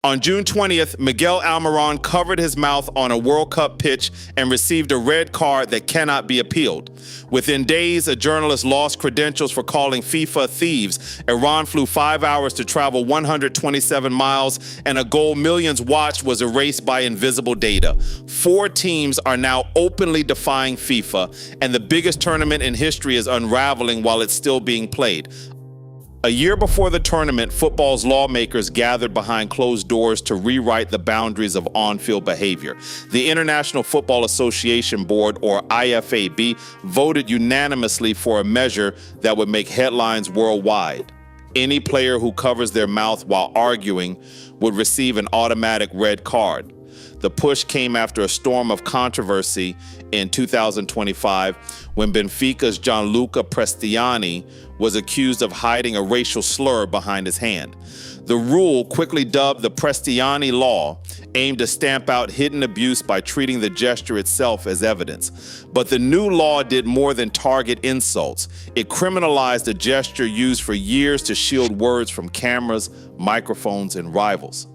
On June 20th, Miguel Almiron covered his mouth on a World Cup pitch and received a red card that cannot be appealed. Within days, a journalist lost credentials for calling FIFA thieves. Iran flew 5 hours to travel 127 miles, and a goal millions watched was erased by invisible data. 4 teams are now openly defying FIFA, and the biggest tournament in history is unraveling while it's still being played. A year before the tournament, football's lawmakers gathered behind closed doors to rewrite the boundaries of on-field behavior. The International Football Association Board, or IFAB, voted unanimously for a measure that would make headlines worldwide. Any player who covers their mouth while arguing would receive an automatic red card. The push came after a storm of controversy in 2025 when Benfica's Gianluca Prestiani was accused of hiding a racial slur behind his hand. The rule, quickly dubbed the Prestiani Law, aimed to stamp out hidden abuse by treating the gesture itself as evidence. But the new law did more than target insults. It criminalized a gesture used for years to shield words from cameras, microphones, and rivals.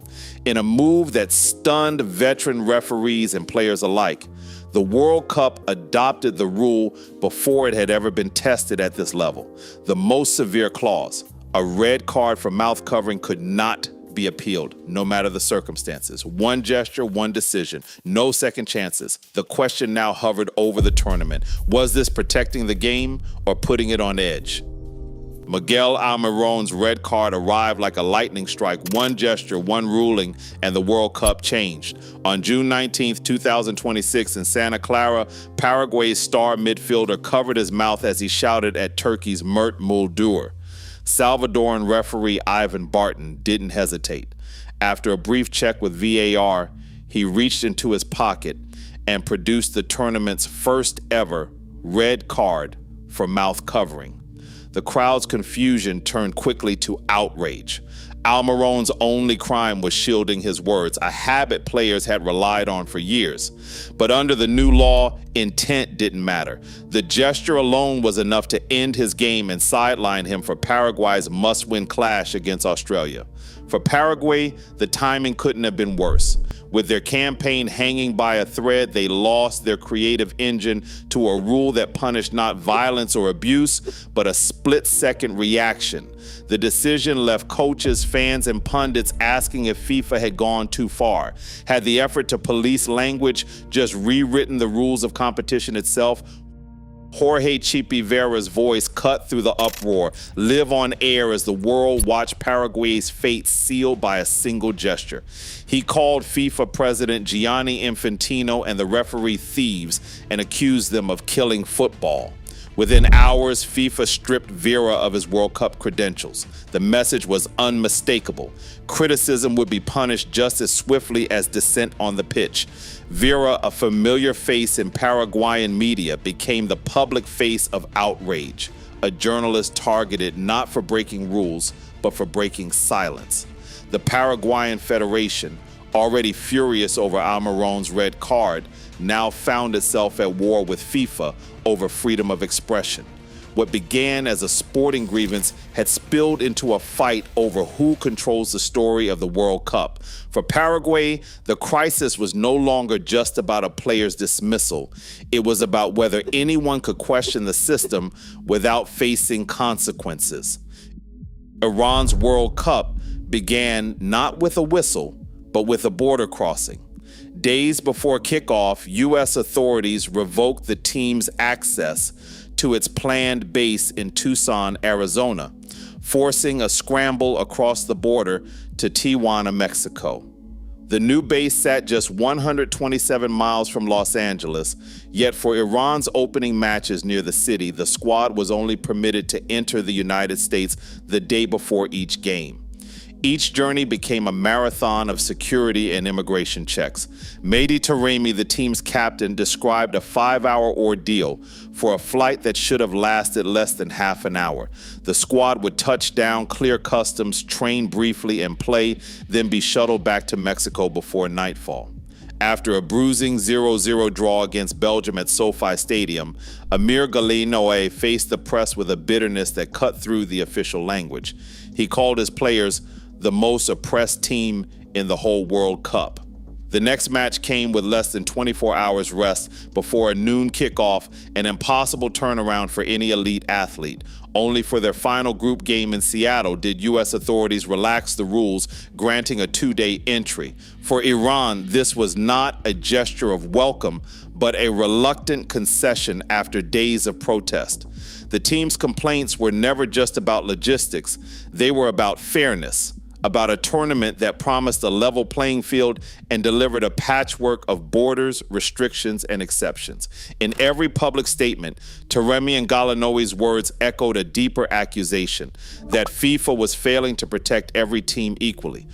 In a move that stunned veteran referees and players alike, the World Cup adopted the rule before it had ever been tested at this level. The most severe clause, a red card for mouth covering, could not be appealed, no matter the circumstances. One gesture, one decision, no second chances. The question now hovered over the tournament. Was this protecting the game or putting it on edge? Miguel Almiron's red card arrived like a lightning strike. One gesture, one ruling, and the World Cup changed. On June 19, 2026, in Santa Clara, Paraguay's star midfielder covered his mouth as he shouted at Turkey's Mert Muldur. Salvadoran referee Ivan Barton didn't hesitate. After a brief check with VAR, he reached into his pocket and produced the tournament's first ever red card for mouth covering. The crowd's confusion turned quickly to outrage. Almiron's only crime was shielding his words, a habit players had relied on for years. But under the new law, intent didn't matter. The gesture alone was enough to end his game and sideline him for Paraguay's must-win clash against Australia. For Paraguay, the timing couldn't have been worse. With their campaign hanging by a thread, they lost their creative engine to a rule that punished not violence or abuse, but a split-second reaction. The decision left coaches, fans, and pundits asking if FIFA had gone too far. Had the effort to police language just rewritten the rules of competition itself? Jorge Chipi Vera's voice cut through the uproar, live on air as the world watched Paraguay's fate sealed by a single gesture. He called FIFA President Gianni Infantino and the referee thieves and accused them of killing football. Within hours, FIFA stripped Vera of his World Cup credentials. The message was unmistakable. Criticism would be punished just as swiftly as dissent on the pitch. Vera, a familiar face in Paraguayan media, became the public face of outrage, a journalist targeted not for breaking rules, but for breaking silence. The Paraguayan Federation, already furious over Almiron's red card, now found itself at war with FIFA over freedom of expression. What began as a sporting grievance had spilled into a fight over who controls the story of the World Cup. For Paraguay, the crisis was no longer just about a player's dismissal. It was about whether anyone could question the system without facing consequences. Iran's World Cup began not with a whistle, but with a border crossing. Days before kickoff, U.S. authorities revoked the team's access to its planned base in Tucson, Arizona, forcing a scramble across the border to Tijuana, Mexico. The new base sat just 127 miles from Los Angeles, yet for Iran's opening matches near the city, the squad was only permitted to enter the United States the day before each game. Each journey became a marathon of security and immigration checks. Mehdi Taremi, the team's captain, described a 5-hour ordeal for a flight that should have lasted less than half an hour. The squad would touch down, clear customs, train briefly, and play, then be shuttled back to Mexico before nightfall. After a bruising 0-0 draw against Belgium at SoFi Stadium, Amir Galinoe faced the press with a bitterness that cut through the official language. He called his players the most oppressed team in the whole World Cup. The next match came with less than 24 hours rest before a noon kickoff, an impossible turnaround for any elite athlete. Only for their final group game in Seattle did U.S. authorities relax the rules, granting a 2-day entry. For Iran, this was not a gesture of welcome, but a reluctant concession after days of protest. The team's complaints were never just about logistics. They were about fairness, about a tournament that promised a level playing field and delivered a patchwork of borders, restrictions, and exceptions. In every public statement, Taremi and Galanowi's words echoed a deeper accusation that FIFA was failing to protect every team equally.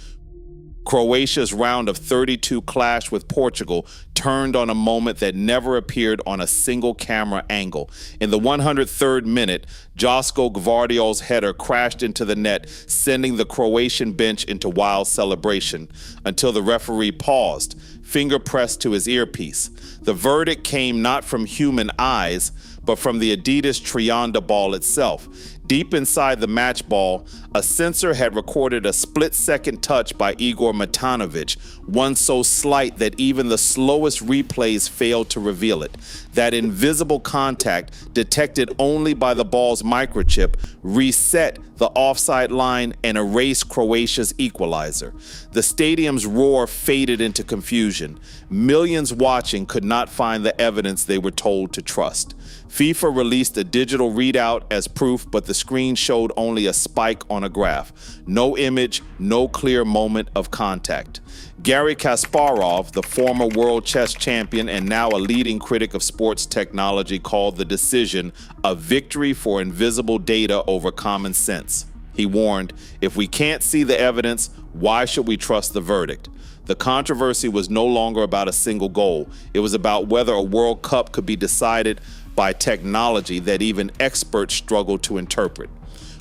Croatia's round of 32 clash with Portugal turned on a moment that never appeared on a single camera angle. In the 103rd minute, Josko Gvardiol's header crashed into the net, sending the Croatian bench into wild celebration until the referee paused, finger pressed to his earpiece. The verdict came not from human eyes, but from the Adidas Trianda ball itself. Deep inside the match ball, a sensor had recorded a split-second touch by Igor Matanovic, one so slight that even the slowest replays failed to reveal it. That invisible contact, detected only by the ball's microchip, reset the offside line and erased Croatia's equalizer. The stadium's roar faded into confusion. Millions watching could not find the evidence they were told to trust. FIFA released a digital readout as proof, but the screen showed only a spike on a graph. No image, no clear moment of contact. Garry Kasparov, the former world chess champion and now a leading critic of sports technology, called the decision a victory for invisible data over common sense. He warned, if we can't see the evidence, why should we trust the verdict? The controversy was no longer about a single goal. It was about whether a World Cup could be decided by technology that even experts struggled to interpret.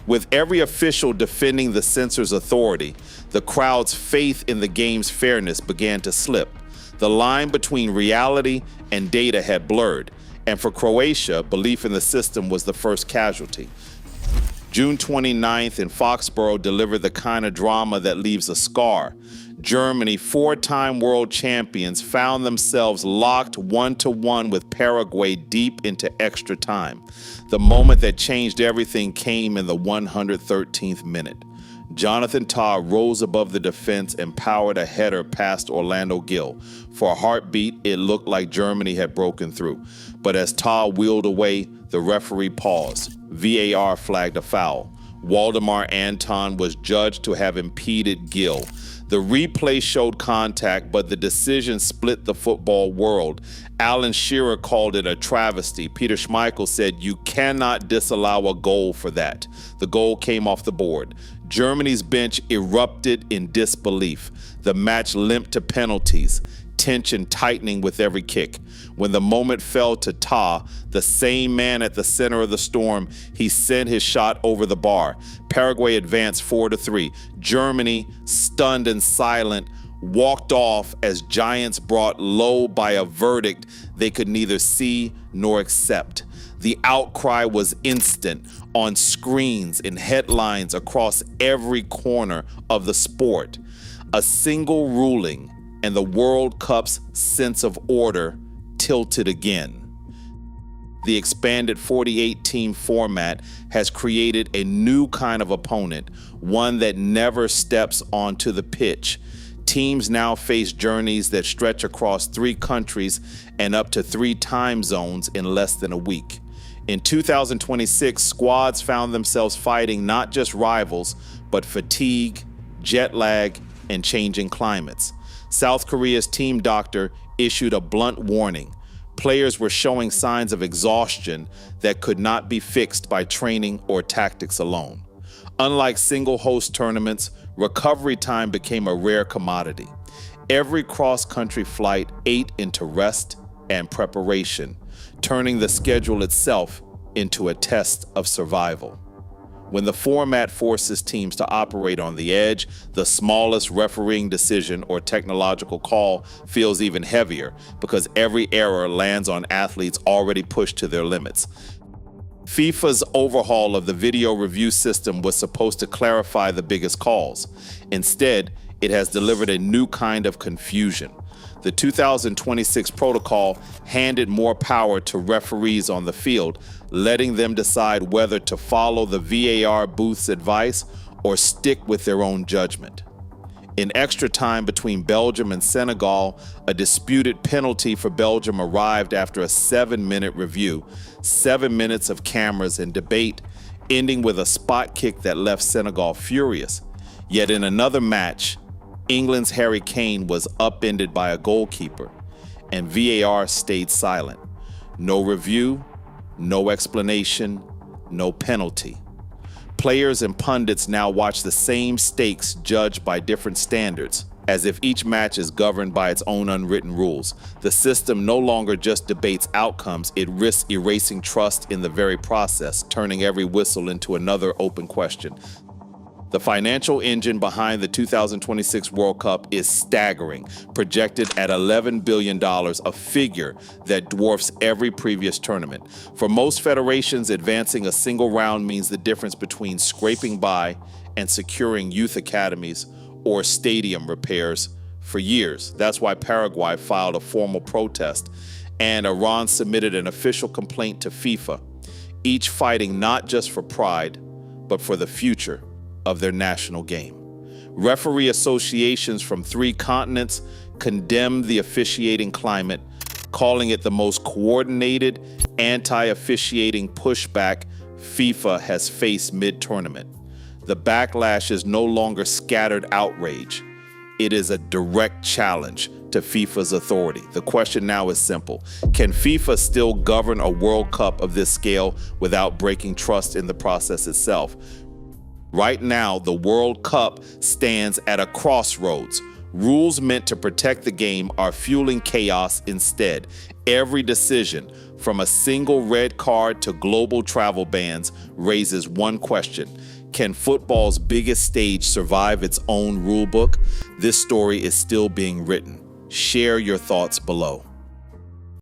With every official defending the censor's authority, the crowd's faith in the game's fairness began to slip. The line between reality and data had blurred, and for Croatia, belief in the system was the first casualty. June 29th in Foxborough delivered the kind of drama that leaves a scar. Germany, 4-time world champions, found themselves locked 1-1 with Paraguay deep into extra time. The moment that changed everything came in the 113th minute. Jonathan Tah rose above the defense and powered a header past Orlando Gill. For a heartbeat, it looked like Germany had broken through. But as Tah wheeled away, the referee paused. VAR flagged a foul. Waldemar Anton was judged to have impeded Gill. The replay showed contact, but the decision split the football world. Alan Shearer called it a travesty. Peter Schmeichel said, "You cannot disallow a goal for that." The goal came off the board. Germany's bench erupted in disbelief. The match limped to penalties, tension tightening with every kick. When the moment fell to Tah, the same man at the center of the storm, he sent his shot over the bar. Paraguay advanced 4-3. Germany, stunned and silent, walked off as giants brought low by a verdict they could neither see nor accept. The outcry was instant, on screens, in headlines across every corner of the sport. A single ruling, and the World Cup's sense of order tilted again. The expanded 48-team format has created a new kind of opponent, one that never steps onto the pitch. Teams now face journeys that stretch across 3 countries and up to 3 time zones in less than a week. In 2026, squads found themselves fighting not just rivals, but fatigue, jet lag, and changing climates. South Korea's team doctor issued a blunt warning. Players were showing signs of exhaustion that could not be fixed by training or tactics alone. Unlike single-host tournaments, recovery time became a rare commodity. Every cross-country flight ate into rest and preparation, turning the schedule itself into a test of survival. When the format forces teams to operate on the edge, the smallest refereeing decision or technological call feels even heavier because every error lands on athletes already pushed to their limits. FIFA's overhaul of the video review system was supposed to clarify the biggest calls. Instead, it has delivered a new kind of confusion. The 2026 protocol handed more power to referees on the field, letting them decide whether to follow the VAR booth's advice or stick with their own judgment. In extra time between Belgium and Senegal, a disputed penalty for Belgium arrived after a 7-minute review, 7 minutes of cameras and debate, ending with a spot kick that left Senegal furious. Yet in another match, England's Harry Kane was upended by a goalkeeper, and VAR stayed silent. No review, no explanation, no penalty. Players and pundits now watch the same stakes judged by different standards, as if each match is governed by its own unwritten rules. The system no longer just debates outcomes, it risks erasing trust in the very process, turning every whistle into another open question. The financial engine behind the 2026 World Cup is staggering, projected at $11 billion, a figure that dwarfs every previous tournament. For most federations, advancing a single round means the difference between scraping by and securing youth academies or stadium repairs for years. That's why Paraguay filed a formal protest, and Iran submitted an official complaint to FIFA, each fighting not just for pride, but for the future of their national game. Referee associations from 3 continents condemned the officiating climate, calling it the most coordinated anti-officiating pushback FIFA has faced mid-tournament. The backlash is no longer scattered outrage. It is a direct challenge to FIFA's authority. The question now is simple. Can FIFA still govern a World Cup of this scale without breaking trust in the process itself? Right now, the World Cup stands at a crossroads. Rules meant to protect the game are fueling chaos instead. Every decision, from a single red card to global travel bans, raises one question. Can football's biggest stage survive its own rulebook? This story is still being written. Share your thoughts below.